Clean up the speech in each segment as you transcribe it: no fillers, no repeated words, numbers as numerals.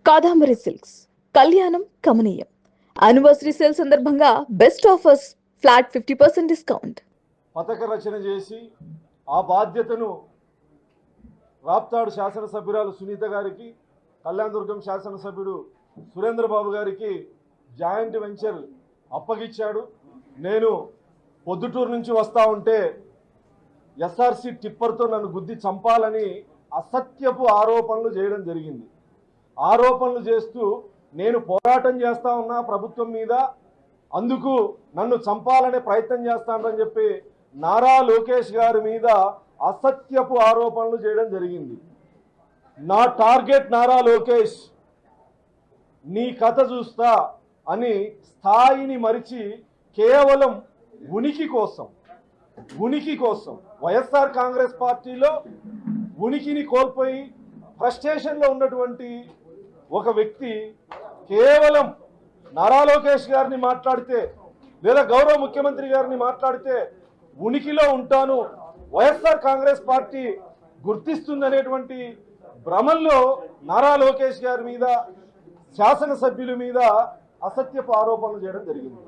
Kadambari silks కళ్యాణం కమనీయం anniversary sale సందర్భంగా బెస్ట్ ఆఫర్స్ ఫ్లాట్ 50% డిస్కౌంట్. పథక రచన చేసి ఆ బాధ్యతను రాప్తాడు శాసనసభ్యురాలు సునీత గారికి, కళ్యాణదుర్గం శాసనసభ్యుడు సురేంద్రబాబు గారికి జాయింట్ వెంచర్ అప్పగించాడు. నేను పొద్దుటూరు నుంచి వస్తూ ఉంటే ఎస్ఆర్సి టిప్పర్తో నన్ను గుద్ది చంపాలని అసత్యపు ఆరోపణలు చేయడం జరిగింది. ఆరోపణలు చేస్తూ నేను పోరాటం చేస్తా ఉన్నా ప్రభుత్వం మీద, అందుకు నన్ను చంపాలనే ప్రయత్నం చేస్తానని చెప్పి నారా లోకేష్ గారి మీద అసత్యపు ఆరోపణలు చేయడం జరిగింది. నా టార్గెట్ నారా లోకేష్, నీ కథ చూస్తా అని స్థాయిని మరిచి కేవలం ఉనికి కోసం వైఎస్ఆర్ కాంగ్రెస్ పార్టీలో ఉనికిని కోల్పోయి ఫ్రస్ట్రేషన్లో ఉన్నటువంటి ఒక వ్యక్తి కేవలం నారా లోకేష్ గారిని మాట్లాడితే లేదా గౌరవ ముఖ్యమంత్రి గారిని మాట్లాడితే ఉనికిలో ఉంటాను, వైఎస్ఆర్ కాంగ్రెస్ పార్టీ గుర్తిస్తుందనేటువంటి భ్రమంలో నారా లోకేష్ గారి మీద, శాసనసభ్యుల మీద అసత్యపు ఆరోపణలు చేయడం జరిగింది.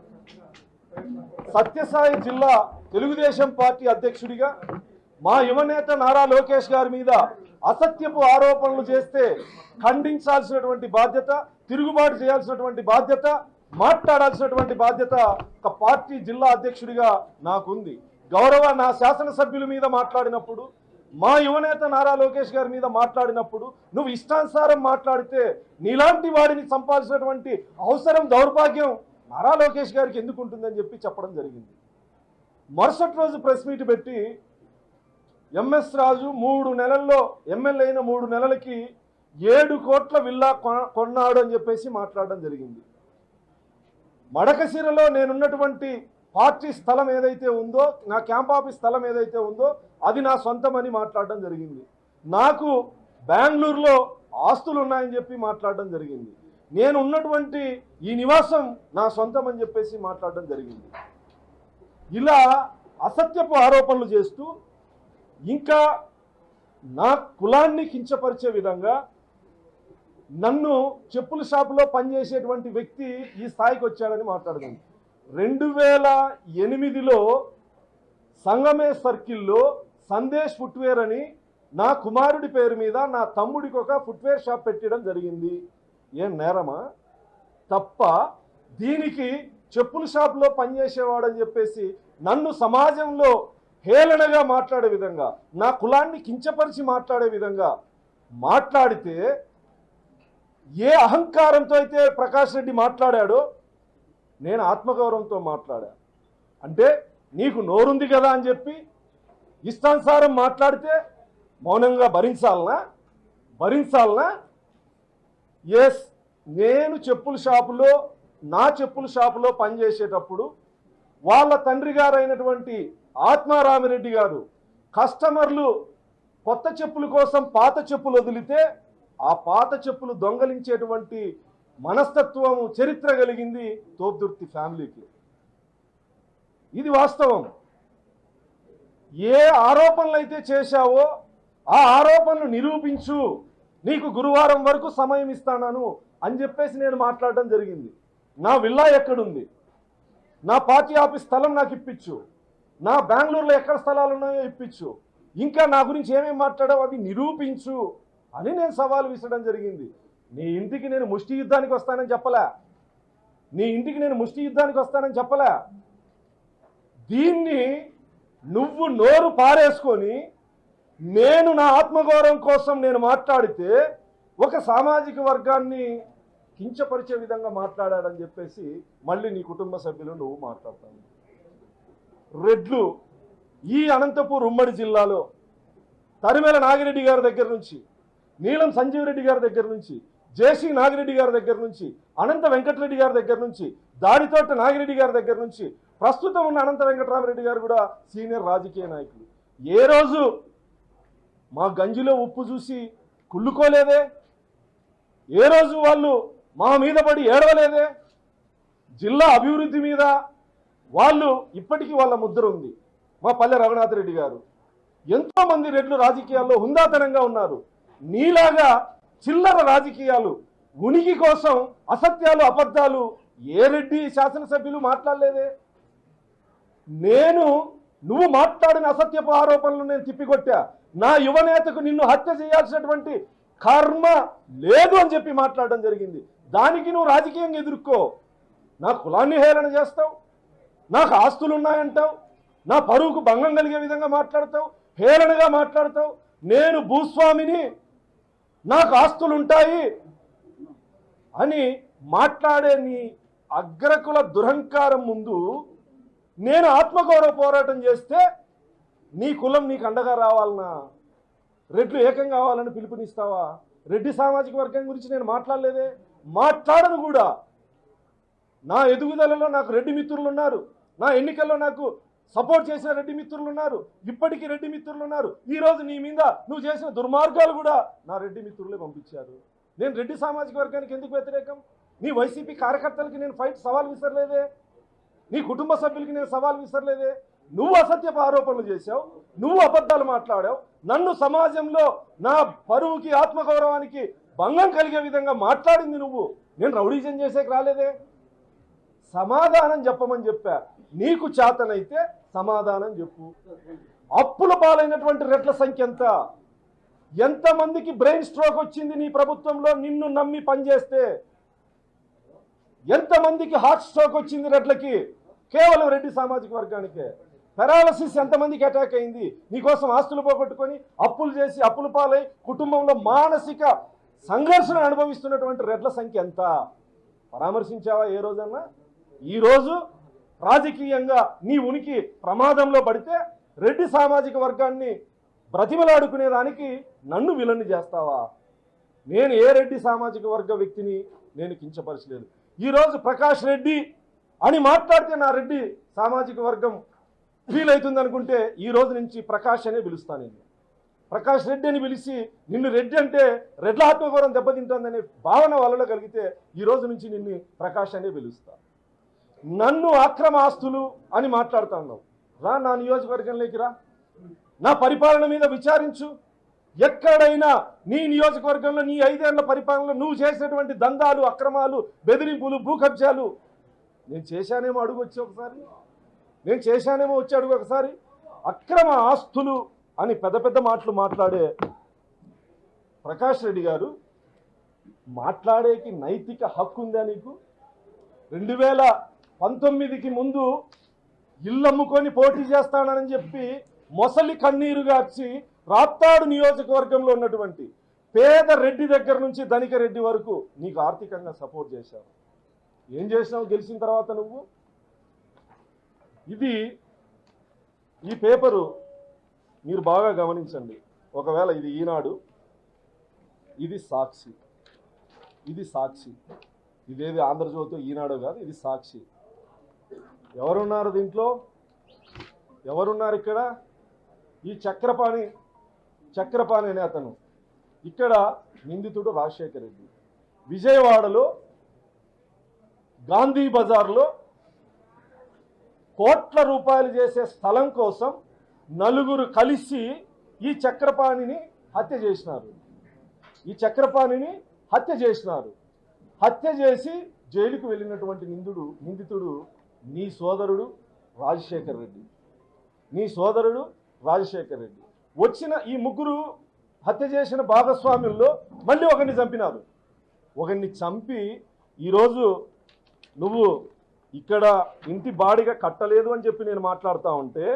సత్యసాయి జిల్లా తెలుగుదేశం పార్టీ అధ్యక్షుడిగా మా యువనేత నారా లోకేష్ గారి మీద అసత్యపు ఆరోపణలు చేస్తే ఖండించాల్సినటువంటి బాధ్యత, తిరుగుబాటు చేయాల్సినటువంటి బాధ్యత, మాట్లాడాల్సినటువంటి బాధ్యత ఒక పార్టీ జిల్లా అధ్యక్షుడిగా నాకుంది. గౌరవ నా శాసనసభ్యుల మీద మాట్లాడినప్పుడు, మా యువనేత నారా లోకేష్ గారి మీద మాట్లాడినప్పుడు నువ్వు ఇష్టానుసారం మాట్లాడితే నీలాంటి వాడిని చంపాల్సినటువంటి అవసరం, దౌర్భాగ్యం నారా లోకేష్ గారికి ఎందుకు ఉంటుందని చెప్పి చెప్పడం జరిగింది. మరుసటి రోజు ప్రెస్ మీట్ పెట్టి ఎంఎస్ రాజు 3 నెలల్లో ఎమ్మెల్యే అయిన 3 నెలలకి 7 కోట్ల విల్లా కొన్నాడు అని చెప్పేసి మాట్లాడడం జరిగింది. మడకశిరలో నేనున్నటువంటి పార్టీ స్థలం ఏదైతే ఉందో, నా క్యాంప్ ఆఫీస్ స్థలం ఏదైతే ఉందో అది నా సొంతమని మాట్లాడడం జరిగింది. నాకు బెంగళూరులో ఆస్తులు ఉన్నాయని చెప్పి మాట్లాడడం జరిగింది. నేను ఉన్నటువంటి ఈ నివాసం నా సొంతం అని చెప్పేసి మాట్లాడడం జరిగింది. ఇలా అసత్యపు ఆరోపణలు చేస్తూ ఇంకా నా కులాన్ని కించపరిచే విధంగా నన్ను చెప్పుల షాపులో పనిచేసేటువంటి వ్యక్తి ఈ స్థాయికి వచ్చాడని మాట్లాడుతుంది. 2008లో సంగమే సర్కిల్లో సందేశ్ ఫుట్వేర్ అని నా కుమారుడి పేరు మీద నా తమ్ముడికి ఒక ఫుట్వేర్ షాప్ పెట్టడం జరిగింది. ఏం నేరమా? తప్ప దీనికి చెప్పుల షాప్లో పనిచేసేవాడని చెప్పేసి నన్ను సమాజంలో హేళనగా మాట్లాడే విధంగా, నా కులాన్ని కించపరిచి మాట్లాడే విధంగా మాట్లాడితే, ఏ అహంకారంతో అయితే ప్రకాష్ రెడ్డి మాట్లాడాడో నేను ఆత్మగౌరవంతో మాట్లాడా. అంటే నీకు నోరుంది కదా అని చెప్పి ఇష్టానుసారం మాట్లాడితే మౌనంగా భరించాలనా? ఎస్, నేను నా చెప్పుల షాపులో పనిచేసేటప్పుడు వాళ్ళ తండ్రి గారు అయినటువంటి ఆత్మారామిరెడ్డి గారు కస్టమర్లు కొత్త చెప్పుల కోసం పాత చెప్పులు వదిలితే ఆ పాత చెప్పులు దొంగలించేటువంటి మనస్తత్వం, చరిత్ర కలిగింది తోపుదుర్తి ఫ్యామిలీకి. ఇది వాస్తవం. ఏ ఆరోపణలు అయితే చేశావో ఆ ఆరోపణలు నిరూపించు, నీకు గురువారం వరకు సమయం ఇస్తాను అని చెప్పేసి నేను మాట్లాడడం జరిగింది. నా విల్లా ఎక్కడుంది, నా పార్టీ ఆఫీస్ స్థలం నాకు ఇప్పించు, నా బెంగళూరులో ఎక్కడ స్థలాలు ఉన్నాయో ఇప్పించు, ఇంకా నా గురించి ఏమేమి మాట్లాడావు అవి నిరూపించు అని నేను సవాల్ విసరడం జరిగింది. నీ ఇంటికి నేను ముష్టి యుద్ధానికి వస్తానని చెప్పలే. దీన్ని నువ్వు నోరు పారేసుకొని నేను నా ఆత్మగౌరవం కోసం నేను మాట్లాడితే ఒక సామాజిక వర్గాన్ని కించపరిచే విధంగా మాట్లాడాడని చెప్పేసి మళ్ళీ నీ కుటుంబ సభ్యులు నువ్వు మాట్లాడతావు. రెడ్లు ఈ అనంతపూర్ ఉమ్మడి జిల్లాలో తరిమేల నాగిరెడ్డి గారి దగ్గర నుంచి, నీలం సంజీవ్ రెడ్డి గారి దగ్గర నుంచి, జేసీ నాగిరెడ్డి గారి దగ్గర నుంచి, అనంత వెంకటరెడ్డి గారి దగ్గర నుంచి, దాడితోట నాగిరెడ్డి గారి దగ్గర నుంచి, ప్రస్తుతం ఉన్న అనంత వెంకటరామరెడ్డి గారు కూడా సీనియర్ రాజకీయ నాయకులు. ఏ రోజు మా గంజిలో ఉప్పు చూసి కుళ్ళుకోలేదే, ఏ రోజు వాళ్ళు మా మీద పడి ఏడవలేదే. జిల్లా అభివృద్ధి మీద వాళ్ళు ఇప్పటికీ వాళ్ళ ముద్ర ఉంది. మా పల్లె రఘునాథ్ రెడ్డి గారు, ఎంతోమంది రెడ్లు రాజకీయాల్లో హుందాతనంగా ఉన్నారు. నీలాగా చిల్లర రాజకీయాలు ఉనికి కోసం అసత్యాలు అబద్ధాలు ఏ రెడ్డి శాసనసభ్యులు మాట్లాడలేదే. నువ్వు మాట్లాడిన అసత్యపు ఆరోపణలు నేను తిప్పికొట్టా. నా యువనేతకు నిన్ను హత్య చేయాల్సినటువంటి కర్మ లేదు అని చెప్పి మాట్లాడడం జరిగింది. దానికి నువ్వు రాజకీయంగా ఎదుర్కో. నా కులాన్ని హేళన చేస్తావు, నాకు ఆస్తులు ఉన్నాయంటావు, నా పరువుకు భంగం కలిగే విధంగా మాట్లాడతావు, హేళనగా మాట్లాడతావు. నేను భూస్వామిని, నాకు ఆస్తులు ఉంటాయి అని మాట్లాడే నీ అగ్రకుల దురహంకారం ముందు నేను ఆత్మగౌరవ పోరాటం చేస్తే నీ కులం నీకు అండగా రావాలనా? రెడ్లు ఏకం కావాలని పిలుపునిస్తావా? రెడ్డి సామాజిక వర్గం గురించి నేను మాట్లాడలేదే, మాట్లాడను కూడా. నా ఎదుగుదలలో నాకు రెడ్డి మిత్రులు ఉన్నారు, నా ఎన్నికల్లో నాకు సపోర్ట్ చేసిన రెడ్డి మిత్రులు ఉన్నారు, ఇప్పటికీ రెడ్డి మిత్రులు ఉన్నారు. ఈరోజు నీ మీద నువ్వు చేసిన దుర్మార్గాలు కూడా నా రెడ్డి మిత్రులే పంపించారు. నేను రెడ్డి సామాజిక వర్గానికి ఎందుకు వ్యతిరేకం? నీ వైసీపీ కార్యకర్తలకి నేను సవాల్ విసరలేదే, నీ కుటుంబ సభ్యులకి నేను సవాల్ విసరలేదే. నువ్వు అసత్యపు ఆరోపణలు చేశావు, నువ్వు అబద్ధాలు మాట్లాడావు, నన్ను సమాజంలో నా పరువుకి ఆత్మగౌరవానికి భంగం కలిగే విధంగా మాట్లాడింది నువ్వు. నేను రౌడీజం చేసేకి రాలేదే. సమాధానం చెప్పమని చెప్పా. నీకు చేతనైతే సమాధానం చెప్పు. అప్పుల పాలైనటువంటి రెడ్ల సంఖ్య ఎంత? ఎంతమందికి బ్రెయిన్ స్ట్రోక్ వచ్చింది నీ ప్రభుత్వంలో నిన్ను నమ్మి పనిచేస్తే? ఎంతమందికి హార్ట్ స్ట్రోక్ వచ్చింది రెడ్లకి? కేవలం రెడ్డి సామాజిక వర్గానికే. పెరాలసిస్ ఎంతమందికి అటాక్ అయింది? నీకోసం ఆస్తులు పోగొట్టుకొని అప్పులు చేసి అప్పుల పాలై కుటుంబంలో మానసిక సంఘర్షణ అనుభవిస్తున్నటువంటి రెడ్ల సంఖ్య ఎంత? పరామర్శించావా ఏ రోజన్నా? ఈరోజు రాజకీయంగా నీ ఉనికి ప్రమాదంలో పడితే రెడ్డి సామాజిక వర్గాన్ని బ్రతిమలాడుకునేదానికి నన్ను విలన్ని చేస్తావా? నేను ఏ రెడ్డి సామాజిక వర్గ వ్యక్తిని నేను కించపరచలేదు. ఈరోజు ప్రకాష్ రెడ్డి అని మాట్లాడితే నా రెడ్డి సామాజిక వర్గం ఫీల్ అవుతుంది అనుకుంటే ఈ రోజు నుంచి ప్రకాష్ అనే పిలుస్తాను. నేను ప్రకాష్ రెడ్డి అని పిలిచి నిన్ను రెడ్డి అంటే రెడ్ల ఆత్మగౌరవం దెబ్బతింటుందనే భావన వాళ్ళలో కలిగితే ఈ రోజు నుంచి నిన్ను ప్రకాష్ అనే పిలుస్తా. నన్ను అక్రమ ఆస్తులు అని మాట్లాడుతున్నావు. రా నా నియోజకవర్గంలోకి రా, నా పరిపాలన మీద విచారించు. ఎక్కడైనా నీ నియోజకవర్గంలో నీ 5 ఏళ్ల పరిపాలనలో నువ్వు చేసినటువంటి దందాలు, అక్రమాలు, బెదిరింపులు, భూ కబ్జాలు నేను చేశానేమో అడుగు వచ్చి ఒకసారి. నేను చేశానేమో వచ్చి అడుగు ఒకసారి. అక్రమ ఆస్తులు అని పెద్ద పెద్ద మాటలు మాట్లాడే ప్రకాష్ రెడ్డి గారు మాట్లాడేకి నైతిక హక్కు ఉందా నీకు? 2019కి ముందు ఇల్లు అమ్ముకొని పోటీ చేస్తానని చెప్పి మొసలి కన్నీరు గార్చి రాప్తాడు నియోజకవర్గంలో ఉన్నటువంటి పేద రెడ్డి దగ్గర నుంచి ధనిక రెడ్డి వరకు నీకు ఆర్థికంగా సపోర్ట్ చేశావు. ఏం చేసినావు గెలిచిన తర్వాత నువ్వు? ఈ పేపరు మీరు బాగా గమనించండి. ఒకవేళ ఇది ఈనాడు, ఇది సాక్షి, ఇదేది ఆంధ్రజ్యోతి ఈనాడు కాదు, ఇది సాక్షి. ఎవరున్నారు దీంట్లో? ఎవరున్నారు ఇక్కడ? ఈ చక్రపాణి అనే అతను. ఇక్కడ నిందితుడు రాజశేఖర్ రెడ్డి. విజయవాడలో గాంధీ బజార్లో కోట్ల రూపాయలు చేసే స్థలం కోసం నలుగురు కలిసి ఈ చక్రపాణిని హత్య చేసినారు. హత్య చేసి జైలుకు వెళ్ళినటువంటి నిందితుడు నీ సోదరుడు రాజశేఖర్ రెడ్డి. వచ్చిన ఈ ముగ్గురు హత్య చేసిన భాగస్వాముల్లో మళ్ళీ ఒకరిని చంపినారు. ఒకరిని చంపి ఈరోజు నువ్వు ఇక్కడ ఇంటి బాడిగా కట్టలేదు అని చెప్పి నేను మాట్లాడుతూ ఉంటే